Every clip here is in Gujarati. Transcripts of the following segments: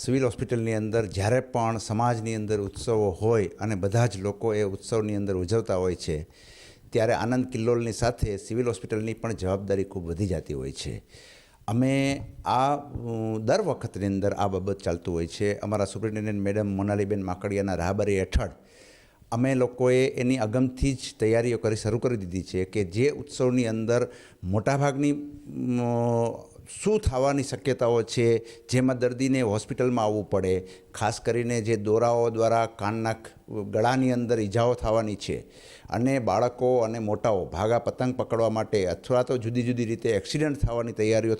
સિવિલ હોસ્પિટલની અંદર જ્યારે પણ સમાજની અંદર ઉત્સવો હોય અને બધા જ લોકો એ ઉત્સવની અંદર ઉજવતા હોય છે ત્યારે આનંદ કિલ્લોલની સાથે સિવિલ હોસ્પિટલની પણ જવાબદારી ખૂબ વધી જતી હોય છે. અમે દર વખતની અંદર આ બાબત ચાલતું હોય છે. અમારા સુપ્રિન્ટેન્ડન્ટ મેડમ મોનાલીબેન માકડિયાના રાહબરી હેઠળ અમે લોકોએ એની અગમથી જ તૈયારીઓ શરૂ કરી દીધી છે કે જે ઉત્સવની અંદર મોટાભાગની શું થવાની શક્યતાઓ છે, જેમાં દર્દીને હોસ્પિટલમાં આવવું પડે, ખાસ કરીને જે દોરાઓ દ્વારા કાનના ગળાની અંદર ઈજાઓ થવાની છે અને બાળકો અને મોટાઓ ભાગા પતંગ પકડવા માટે અથવા તો જુદી જુદી રીતે એક્સિડન્ટ થવાની તૈયારીઓ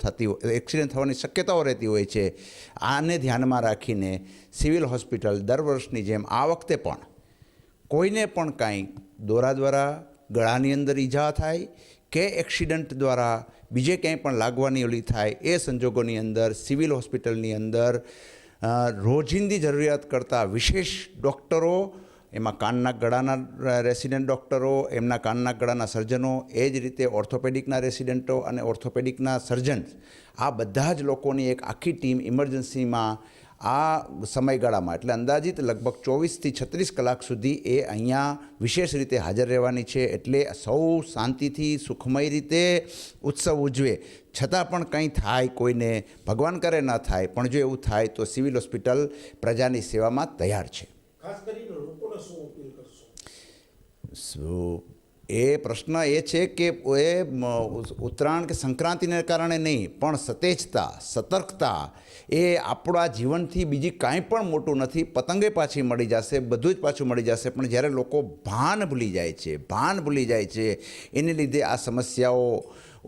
એક્સિડન્ટ થવાની શક્યતાઓ રહેતી હોય છે. આને ધ્યાનમાં રાખીને સિવિલ હોસ્પિટલ દર વર્ષની જેમ આ વખતે પણ કોઈને પણ કાંઈ દોરા દ્વારા ગળાની અંદર ઈજા થાય કે એક્સિડન્ટ દ્વારા બીજે ક્યાંય પણ લાગવાની ઓલી થાય એ સંજોગોની અંદર સિવિલ હોસ્પિટલની અંદર રોજિંદી જરૂરિયાત કરતાં વિશેષ ડૉક્ટરો, એમાં કાનના ગળાના રેસિડેન્ટ ડૉક્ટરો, એમના કાનના ગળાના સર્જનો, એ જ રીતે ઓર્થોપેડિકના રેસિડેન્ટો અને ઓર્થોપેડિકના સર્જન્સ, આ બધા જ લોકોની એક આખી ટીમ ઇમરજન્સીમાં આ સમયગાળામાં એટલે અંદાજિત લગભગ 24થી 36 કલાક સુધી એ અહીંયા વિશેષ રીતે હાજર રહેવાની છે. એટલે સૌ શાંતિથી સુખમય રીતે ઉત્સવ ઉજવે. છતાં પણ કંઈ થાય કોઈને, ભગવાન કરે ન થાય, પણ જો એવું થાય તો સિવિલ હોસ્પિટલ પ્રજાની સેવામાં તૈયાર છે. ખાસ કરીને લોકોને શું અપીલ કરશો? એ પ્રશ્ન એ છે કે એ ઉત્તરાયણ કે સંક્રાંતિને કારણે નહીં, પણ સતેજતા, સતર્કતા એ આપણા જીવનથી બીજી કાંઈ પણ મોટું નથી. પતંગે પાછી મળી જશે, બધું જ પાછું મળી જશે, પણ જ્યારે લોકો ભાન ભૂલી જાય છે એને લીધે આ સમસ્યાઓ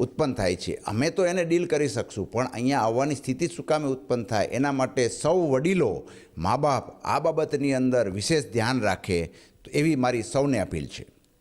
ઉત્પન્ન થાય છે. અમે તો એને ડીલ કરી શકશું, પણ અહીંયા આવવાની સ્થિતિ શું કામે ઉત્પન્ન થાય એના માટે સૌ વડીલો, મા બાપ આ બાબતની અંદર વિશેષ ધ્યાન રાખે એવી મારી સૌને અપીલ છે.